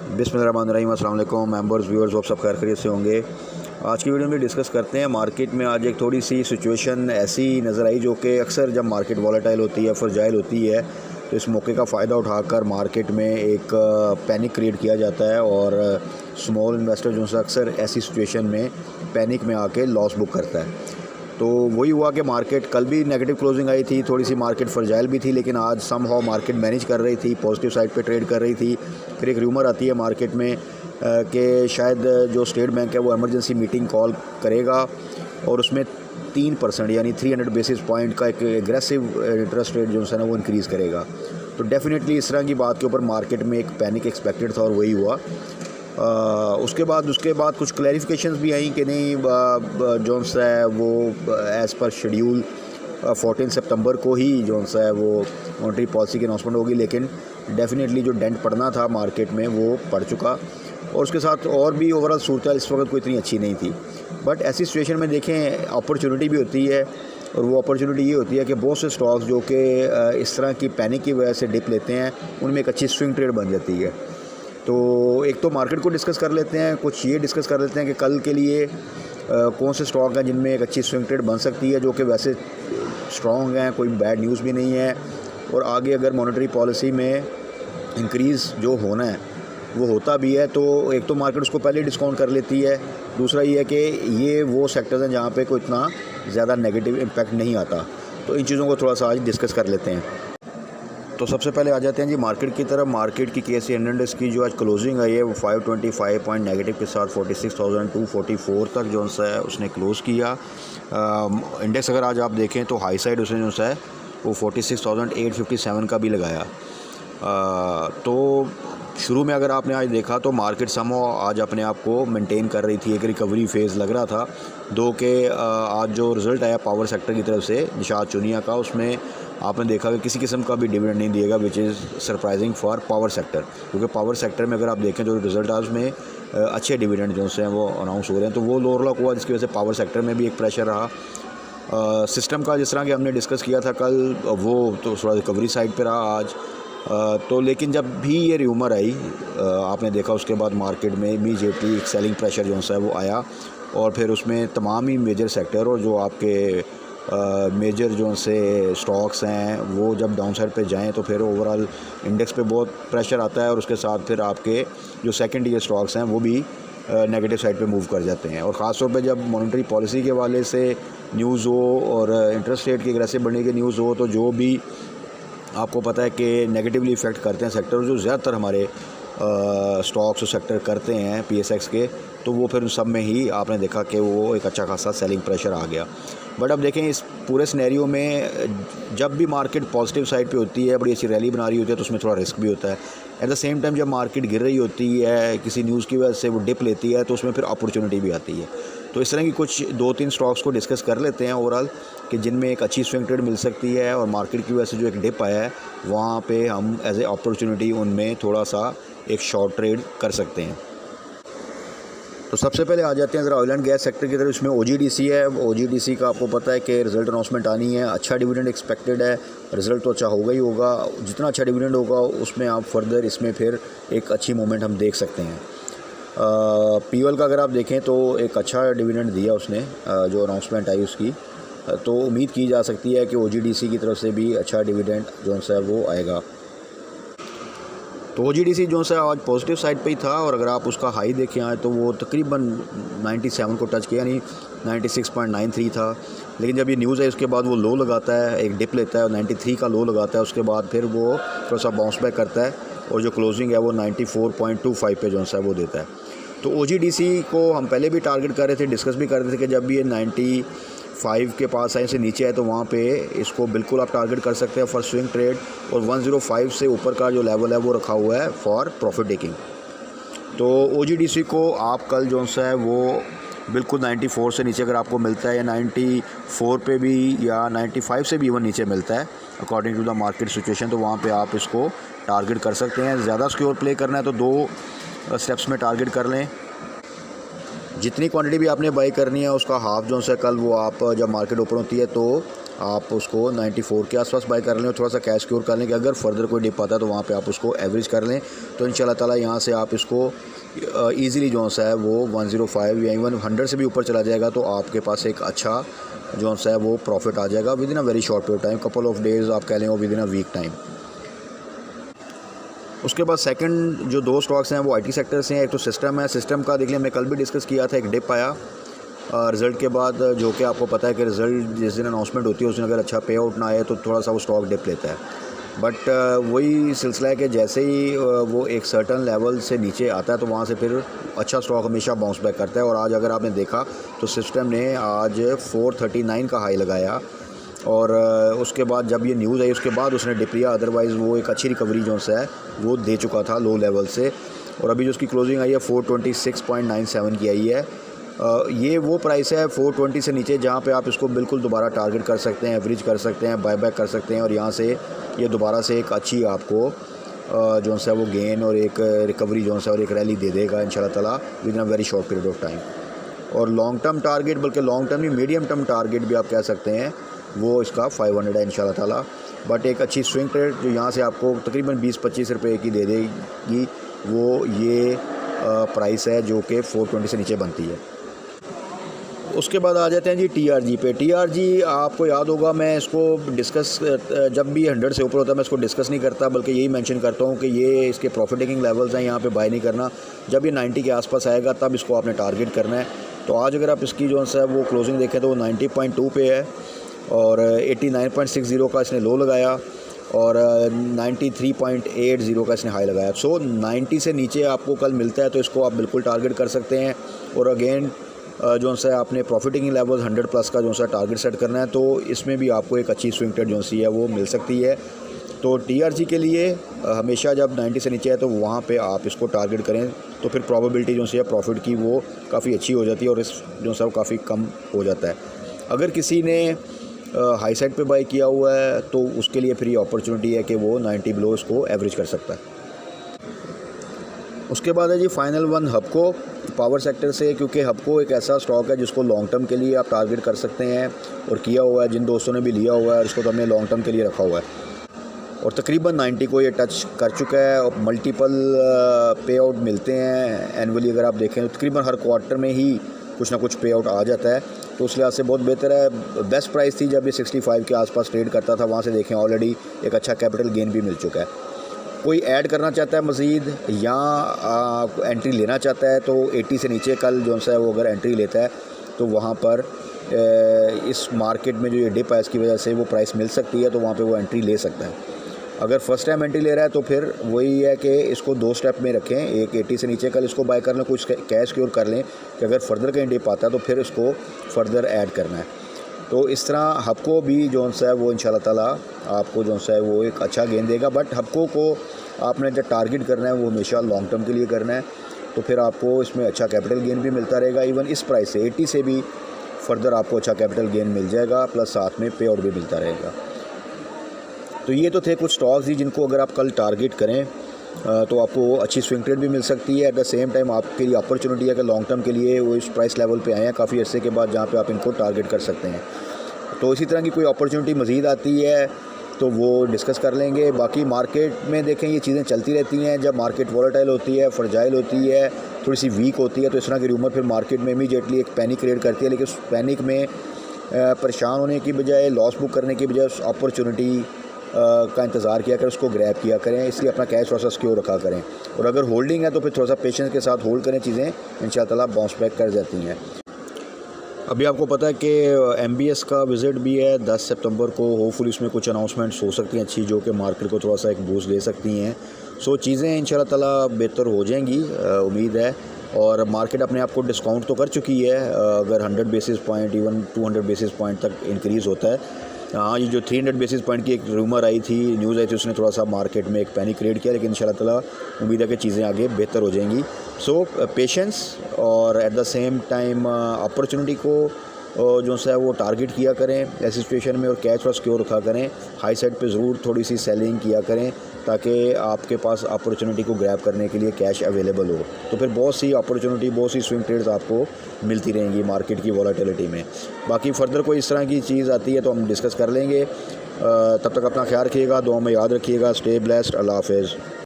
बिस्मिल्लाहिर्रहमानिर्रहीम। अस्सलाम वालेकुम मेंबर्स व्यूअर्स, आप सब खैर खैरियत से होंगे। आज की वीडियो में डिस्कस करते हैं मार्केट में आज एक थोड़ी सी सिचुएशन ऐसी नज़र आई जो कि अक्सर जब मार्केट वॉलेटाइल होती है, फ्रजाइल होती है, तो इस मौके का फ़ायदा उठाकर मार्केट में एक पैनिक क्रिएट किया जाता है और स्मॉल इन्वेस्टर जो है अक्सर ऐसी सिचुएशन में पैनिक में आके लॉस बुक करता है। तो वही हुआ कि मार्केट कल भी नेगेटिव क्लोजिंग आई थी, थोड़ी सी मार्केट फ्रजाइल भी थी, लेकिन आज समहाउ मार्केट मैनेज कर रही थी, पॉजिटिव साइड पे ट्रेड कर रही थी। फिर एक र्यूमर आती है मार्केट में कि शायद जो स्टेट बैंक है वो इमरजेंसी मीटिंग कॉल करेगा और उसमें 3% यानी 300 बेसिस पॉइंट का एक एग्रेसिव इंटरेस्ट रेट जो है ना वो इंक्रीज़ करेगा। तो डेफिनेटली इस तरह की बात के ऊपर मार्केट में एक पैनिक एक्सपेक्टेड था और वही हुआ। उसके बाद कुछ क्लैरिफिकेशंस भी आई कि नहीं जोन्स है वो एज़ पर शेड्यूल 14 सितंबर को ही जोन्स है वो मॉनेटरी पॉलिसी की अनाउंसमेंट होगी, लेकिन डेफिनेटली जो डेंट पड़ना था मार्केट में वो पड़ चुका और उसके साथ और भी ओवरऑल सूरत इस वक्त कोई इतनी अच्छी नहीं थी। बट ऐसी सिचुएशन में देखें अपॉर्चुनिटी भी होती है और वो अपॉर्चुनिटी ये होती है कि बहुत से स्टॉक्स जो कि इस तरह की पैनिक की वजह से डिप लेते हैं उनमें एक अच्छी स्विंग ट्रेड बन जाती है। तो एक तो मार्केट को डिस्कस कर लेते हैं, कुछ ये डिस्कस कर लेते हैं कि कल के लिए कौन से स्टॉक हैं जिनमें एक अच्छी स्विंग ट्रेड बन सकती है जो कि वैसे स्ट्रॉन्ग हैं, कोई बैड न्यूज़ भी नहीं है और आगे अगर मॉनेटरी पॉलिसी में इंक्रीज़ जो होना है वो होता भी है तो एक तो मार्केट उसको पहले डिस्काउंट कर लेती है। दूसरा ये है कि ये वो सेक्टर्स हैं जहाँ पे कोई इतना ज़्यादा नेगेटिव इम्पैक्ट नहीं आता। तो इन चीज़ों को थोड़ा सा आज डिस्कस कर लेते हैं। तो सबसे पहले आ जाते हैं जी मार्केट की तरफ। मार्केट की KSE 100 इंडेक्स की जो आज क्लोजिंग आई है वो 525 पॉइंट नेगेटिव के साथ 46,244 तक जो है उसने क्लोज़ किया। इंडेक्स अगर आज आप देखें तो हाई साइड उसने जो है वो 46,857 का भी लगाया। तो शुरू में अगर आपने आज देखा तो मार्केट समहाउ आज अपने आप को मेंटेन कर रही थी, एक रिकवरी फेज़ लग रहा था। दो के आज जो रिज़ल्ट आया पावर सेक्टर की तरफ से निशात चुनिया का, उसमें आपने देखा कि किसी किस्म का भी डिविडेंड नहीं दिएगा, which is surprising for power sector, क्योंकि पावर सेक्टर में अगर आप देखें जो रिज़ल्ट आज में अच्छे डिविडेंड जो हैं वो अनाउंस हो रहे हैं, तो वो लोअर लॉक हुआ जिसकी वजह से पावर सेक्टर में भी एक प्रेशर रहा। सिस्टम का जिस तरह कि हमने डिस्कस किया था कल, वो तो थोड़ा रिकवरी साइड पे रहा आज। तो लेकिन जब भी ये र्यूमर आई आपने देखा उसके बाद मार्केट में इमीडिएटली एक सेलिंग प्रेशर जो है वो आया और फिर उसमें तमाम ही मेजर सेक्टर और जो आपके मेजर जो से स्टॉक्स हैं वो जब डाउन साइड पे जाएँ तो फिर ओवरऑल इंडेक्स पे बहुत प्रेशर आता है और उसके साथ फिर आपके जो सेकंड ईयर स्टॉक्स हैं वो भी नेगेटिव साइड पे मूव कर जाते हैं। और ख़ास तौर पे जब मॉनेटरी पॉलिसी के हवाले से न्यूज़ हो और इंटरेस्ट रेट की एग्रेसिव बढ़ने की न्यूज़ हो तो जो भी आपको पता है कि नेगेटिवली इफ़ेक्ट करते हैं सेक्टर, जो ज़्यादातर हमारे स्टॉक्स और सेक्टर करते हैं PSX के, तो वो फिर उन सब में ही आपने देखा कि वो एक अच्छा खासा सेलिंग प्रेशर आ गया। बट अब देखें इस पूरे सिनेरियो में जब भी मार्केट पॉजिटिव साइड पे होती है, बड़ी अच्छी रैली बना रही होती है, तो उसमें थोड़ा रिस्क भी होता है। एट द सेम टाइम जब मार्केट गिर रही होती है, किसी न्यूज़ की वजह से वो डिप लेती है, तो उसमें फिर अपॉर्चुनिटी भी आती है। तो इस तरह की कुछ 2-3 स्टॉक्स को डिस्कस कर लेते हैं ओवरऑल कि जिनमें एक अच्छी स्विंग ट्रेड मिल सकती है और मार्केट की वजह से जो एक डिप आया है वहाँ पे हम एज ए अपॉर्चुनिटी उनमें थोड़ा सा एक शॉर्ट ट्रेड कर सकते हैं। तो सबसे पहले आ जाते हैं ज़रा ऑयल एंड गैस सेक्टर की तरफ। इसमें OGDC है। OGDC का आपको पता है कि रिज़ल्ट अनाउंसमेंट आनी है, अच्छा डिविडेंड एक्सपेक्टेड है, रिज़ल्ट तो अच्छा होगा ही होगा। जितना अच्छा डिविडेंड होगा उसमें आप फर्दर इसमें फिर एक अच्छी मूवमेंट हम देख सकते हैं। POL का अगर आप देखें तो एक अच्छा डिविडेंड दिया उसने, जो अनाउंसमेंट आई उसकी, तो उम्मीद की जा सकती है कि OGDC की तरफ से भी अच्छा डिविडेंड जो है वो आएगा। तो OGDC जो है आज पॉजिटिव साइड पे ही था और अगर आप उसका हाई देखें आए तो वो तकरीबन 97 को टच किया, यानी 96.93 था। लेकिन जब ये न्यूज़ है उसके बाद वो लो लगाता है, एक डिप लेता है, 93 का लो लगाता है, उसके बाद फिर वो थोड़ा सा बाउंस बैक करता है और जो क्लोजिंग है वो 94.25 पे जो है वो देता है। तो OGDC को हम पहले भी टारगेट कर रहे थे, डिस्कस भी कर रहे थे कि जब भी ये 95 के पास आए से नीचे आए तो वहाँ पे इसको बिल्कुल आप टारगेट कर सकते हैं फॉर स्विंग ट्रेड, और 105 से ऊपर का जो लेवल है वो रखा हुआ है फॉर प्रॉफिट टेकिंग। तो OGDC को आप कल जो है वो बिल्कुल 94 से नीचे अगर आपको मिलता है या 94 पे भी या 95 से भी इवन नीचे मिलता है according to the market situation, तो वहाँ पे आप इसको टारगेट कर सकते हैं। ज़्यादा सिक्योर प्ले करना है तो 2 स्टेप्स में टारगेट कर लें। जितनी क्वांटिटी भी आपने बाई करनी है उसका हाफ जो है कल वो आप जब मार्केट ओपन होती है तो आप उसको 94 के आसपास बाय कर लें और थोड़ा सा कैश क्योर कर लें कि अगर फर्दर कोई डिप आता है तो वहाँ पे आप उसको एवरेज कर लें। तो इंशाल्लाह ताला यहाँ से आप इसको ईज़िली जो सा है वो 105 या इवन 100 से भी ऊपर चला जाएगा तो आपके पास एक अच्छा जो सा है वो प्रॉफिट आ जाएगा within a very short period time, couple of days आप कह लें within a week time. उसके बाद सेकंड जो दो स्टॉक्स हैं वो आईटी सेक्टर से हैं। एक तो सिस्टम है, सिस्टम का देख लिया हमने कल भी डिस्कस किया था, एक डिप आया रिज़ल्ट के बाद, जो कि आपको पता है कि रिज़ल्ट जिस दिन अनाउंसमेंट होती है उस दिन अगर अच्छा पे आउट ना आए तो थोड़ा सा वो स्टॉक डिप लेता है। बट वही सिलसिला है कि जैसे ही वो एक सर्टन लेवल से नीचे आता है तो वहाँ से फिर अच्छा स्टॉक हमेशा बाउंस बैक करता है। और आज अगर आपने देखा तो सिस्टम ने आज 439 का हाई लगाया और उसके बाद जब ये न्यूज़ आई उसके बाद उसने डिप लिया, अदरवाइज़ वो एक अच्छी रिकवरी जो है वो दे चुका था लो लेवल से। और अभी जो उसकी क्लोजिंग आई है 426.97 की आई है। ये वो प्राइस है 420 से नीचे जहाँ पे आप इसको बिल्कुल दोबारा टारगेट कर सकते हैं, एवरेज कर सकते हैं, बाय बैक कर सकते हैं और यहाँ से ये दोबारा से एक अच्छी आपको जो सा वो गेन और एक रिकवरी जो सा और एक रैली दे देगा इंशाल्लाह ताला with in a very short period of time. और लॉन्ग टर्म टारगेट, बल्कि लॉन्ग टर्म ही मीडियम टर्म टारगेट भी आप कह सकते हैं, वो इसका 500 है इंशाल्लाह ताला। बट एक अच्छी स्विंग ट्रेड जो यहाँ से आपको तकरीबन 20-25 रुपये की दे देगी, वो ये प्राइस है जो कि 420 से नीचे बनती है। उसके बाद आ जाते हैं जी टीआरजी पे। टीआरजी आपको याद होगा मैं इसको डिस्कस जब भी 100 से ऊपर होता है मैं इसको डिस्कस नहीं करता, बल्कि यही मेंशन करता हूँ कि ये इसके प्रॉफिट टेकिंग लेवल्स हैं, यहाँ पे बाय नहीं करना। जब ये 90 के आसपास आएगा तब इसको आपने टारगेट करना है। तो आज अगर आप इसकी जो है वो क्लोजिंग देखें तो वो 90.2 पे है और 89.60 का इसने लो लगाया और 93.80 का इसने हाई लगाया। सो 90 से नीचे आपको कल मिलता है तो इसको आप बिल्कुल टारगेट कर सकते हैं। और अगेन जो सा आपने प्रॉफिटिंग लेवल 100 प्लस का जो सा टारगेट सेट करना है, तो इसमें भी आपको एक अच्छी स्विंग ट्रेड जो सी है वो मिल सकती है। तो टीआरजी के लिए हमेशा जब 90 से नीचे है तो वहाँ पे आप इसको टारगेट करें तो फिर प्रोबेबिलिटी जो सी है प्रॉफिट की वो काफ़ी अच्छी हो जाती है और इस जो सा काफ़ी कम हो जाता है। अगर किसी ने हाई साइड पे बाय किया हुआ है तो उसके लिए फिर ये अपॉर्चुनिटी है कि वो 90 बिलो इसको एवरेज कर सकता है। उसके बाद है जी फाइनल वन हबको, पावर सेक्टर से, क्योंकि हबको एक ऐसा स्टॉक है जिसको लॉन्ग टर्म के लिए आप टारगेट कर सकते हैं और किया हुआ है। जिन दोस्तों ने भी लिया हुआ है उसको तो हमने लॉन्ग टर्म के लिए रखा हुआ है और तकरीबन 90 को ये टच कर चुका है और मल्टीपल पे आउट मिलते हैं एनुअली। अगर आप देखें तो तकरीबन हर क्वार्टर में ही कुछ ना कुछ पे आउट आ जाता है, तो उस लिहाज से बहुत बेहतर है। बेस्ट प्राइस थी जब ये 65 के आसपास ट्रेड करता था, वहाँ से देखें ऑलरेडी एक अच्छा कैपिटल गेन भी मिल चुका है। कोई ऐड करना चाहता है मज़ीद या एंट्री लेना चाहता है तो 80 से नीचे कल जो सा है वो अगर एंट्री लेता है तो वहाँ पर इस मार्केट में जो ये डिप है इसकी वजह से वो प्राइस मिल सकती है, तो वहाँ पे वो एंट्री ले सकता है। अगर फर्स्ट टाइम एंट्री ले रहा है तो फिर वही है कि इसको दो स्टेप में रखें, एक 80 से नीचे कल इसको बाय कर लें, कुछ कैश क्योर कर लें कि अगर फर्दर कहीं डिप आता है तो फिर इसको फर्दर ऐड करना है। तो इस तरह हबको भी जो सा है वो इंशाल्लाह ताला आपको जो सा है वो एक अच्छा गेन देगा। बट हबको को आपने जब टारगेट करना है वो हमेशा लॉन्ग टर्म के लिए करना है, तो फिर आपको इसमें अच्छा कैपिटल गेन भी मिलता रहेगा। इवन इस प्राइस से 80 से भी फर्दर आपको अच्छा कैपिटल गेन मिल जाएगा, प्लस साथ में पे आउट भी मिलता रहेगा। तो ये तो थे कुछ स्टॉक्स ही जिनको अगर आप कल टारगेट करें तो आपको अच्छी स्विंग ट्रेड भी मिल सकती है। एट द सेम टाइम आपके लिए अपॉर्चुनिटी है कि लॉन्ग टर्म के लिए वो इस प्राइस लेवल पे आए हैं काफ़ी अर्से के बाद, जहाँ पे आप इनको टारगेट कर सकते हैं। तो इसी तरह की कोई अपॉर्चुनिटी मज़ीद आती है तो वो डिस्कस कर लेंगे। बाकी मार्केट में देखें ये चीज़ें चलती रहती हैं, जब मार्केट वॉलेटाइल होती है, फ्रजाइल होती है, थोड़ी सी वीक होती है, तो इस तरह की रूमर फिर मार्केट में इमीडिएटली एक पैनिक क्रिएट करती है। लेकिन उस पैनिक में परेशान होने की बजाय, लॉस बुक करने की बजाय उस अपॉर्चुनिटी का इंतज़ार किया करें, उसको ग्रैब किया करें। इसलिए अपना कैश थोड़ा सा सिक्योर रखा करें और अगर होल्डिंग है तो फिर थोड़ा सा पेशेंस के साथ होल्ड करें, चीज़ें इंशाल्लाह ताला बाउंस बैक कर जाती हैं। अभी आपको पता है कि MBS का विज़िट भी है 10 सितंबर को, होपफुली उसमें कुछ अनाउंसमेंट्स हो सकती हैं अच्छी जो कि मार्केट को थोड़ा सा एक बूस्ट दे सकती हैं। सो चीज़ें इंशाल्लाह ताला बेहतर हो जाएंगी, उम्मीद है। और मार्केट अपने आप को डिस्काउंट तो कर चुकी है, अगर 100 basis point even 200 basis point तक इंक्रीज़ होता है। हाँ, ये जो 300 बेसिस पॉइंट की एक रूमर आई थी, न्यूज़ आई थी, उसने थोड़ा सा मार्केट में एक पैनिक क्रिएट किया, लेकिन इंशाल्लाह ताला उम्मीद है कि चीज़ें आगे बेहतर हो जाएंगी। सो पेशेंस और at the same time opportunity को जो सा है वो टारगेट किया करें ऐसी सिचुएशन में, और कैश थोड़ा सिक्योर रखा करें। हाई साइड पे ज़रूर थोड़ी सी सेलिंग किया करें ताकि आपके पास अपॉर्चुनिटी को ग्रैब करने के लिए कैश अवेलेबल हो। तो फिर बहुत सी अपॉर्चुनिटी, बहुत सी स्विंग ट्रेड्स आपको मिलती रहेंगी मार्केट की वॉलेटिलिटी में। बाकी फ़र्दर कोई इस तरह की चीज़ आती है तो हम डिस्कस कर लेंगे। तब तक अपना ख्याल रखिएगा, दुआ में याद रखिएगा। Stay blessed. अल्लाह हाफ़िज़।